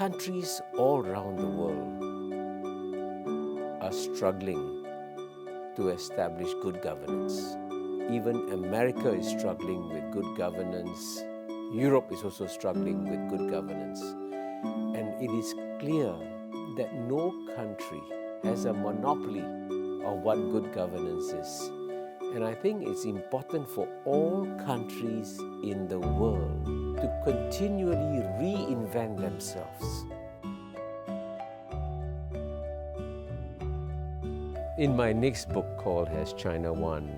countries all around the world are struggling to establish good governance. Even America is struggling with good governance. Europe is also struggling with good governance. And it is clear that no country has a monopoly of what good governance is. And I think it's important for all countries in the world to continually reinvent themselves. In my next book called Has China Won?,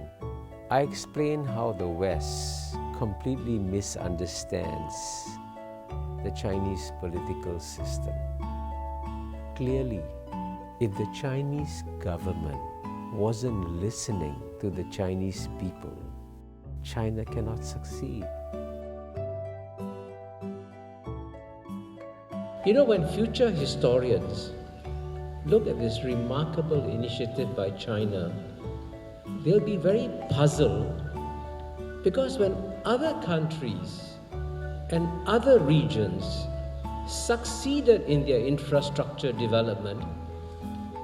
I explain how the West completely misunderstands the Chinese political system. Clearly, if the Chinese government wasn't listening to the Chinese people, China cannot succeed. When future historians look at this remarkable initiative by China, they'll be very puzzled, because when other countries and other regions succeeded in their infrastructure development,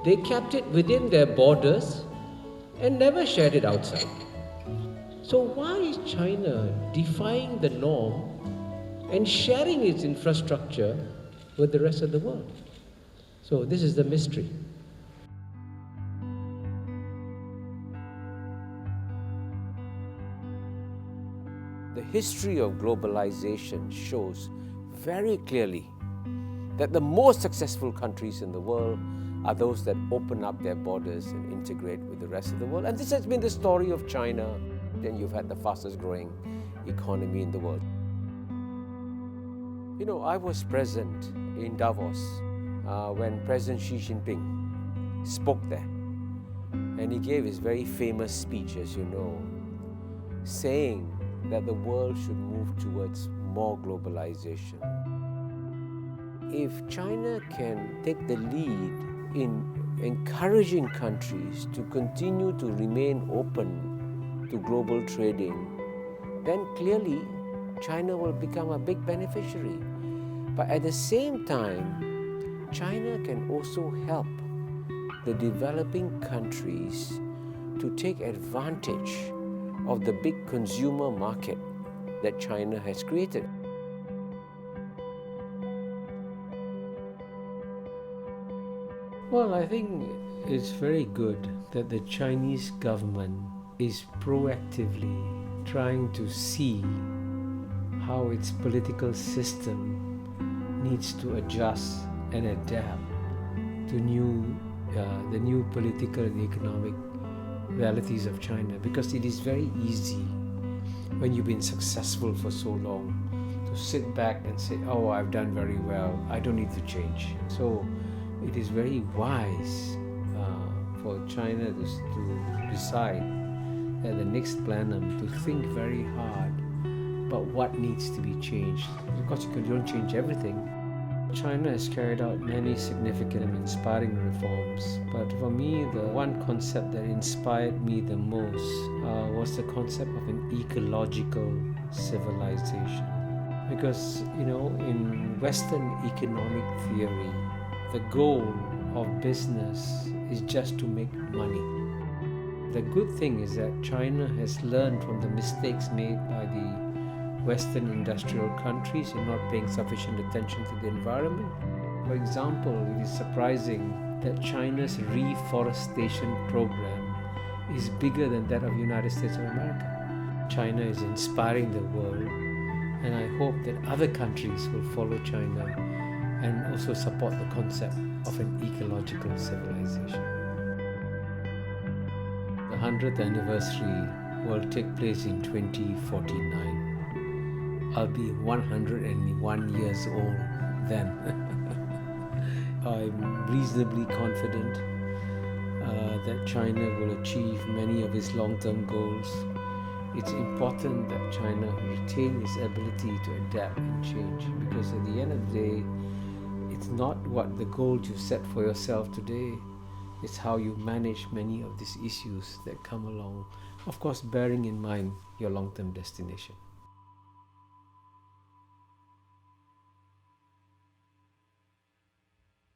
they kept it within their borders and never shared it outside. So why is China defying the norm and sharing its infrastructure with the rest of the world? So this is the mystery. The history of globalization shows very clearly that the most successful countries in the world are those that open up their borders and integrate with the rest of the world. And this has been the story of China. Then you've had the fastest growing economy in the world. I was present in Davos when President Xi Jinping spoke there. And he gave his very famous speech, as you know, saying that the world should move towards more globalization. If China can take the lead in encouraging countries to continue to remain open to global trading, then clearly China will become a big beneficiary. But at the same time, China can also help the developing countries to take advantage of the big consumer market that China has created. Well, I think it's very good that the Chinese government is proactively trying to see how its political system needs to adjust and adapt to the new political and economic realities of China, because it is very easy when you've been successful for so long to sit back and say, oh, I've done very well, I don't need to change. So it is very wise for China to decide at the next plenum to think very hard about what needs to be changed. Of course, you don't change everything. China has carried out many significant and inspiring reforms, but for me, the one concept that inspired me the most was the concept of an ecological civilization. Because, in Western economic theory, the goal of business is just to make money. The good thing is that China has learned from the mistakes made by the Western industrial countries in not paying sufficient attention to the environment. For example, it is surprising that China's reforestation program is bigger than that of the United States of America. China is inspiring the world, and I hope that other countries will follow China and also support the concept of an ecological civilization. The 100th anniversary will take place in 2049. I'll be 101 years old then. I'm reasonably confident that China will achieve many of its long-term goals. It's important that China retain its ability to adapt and change, because at the end of the day, it's not what the goals you set for yourself today, it's how you manage many of these issues that come along. Of course, bearing in mind your long-term destination.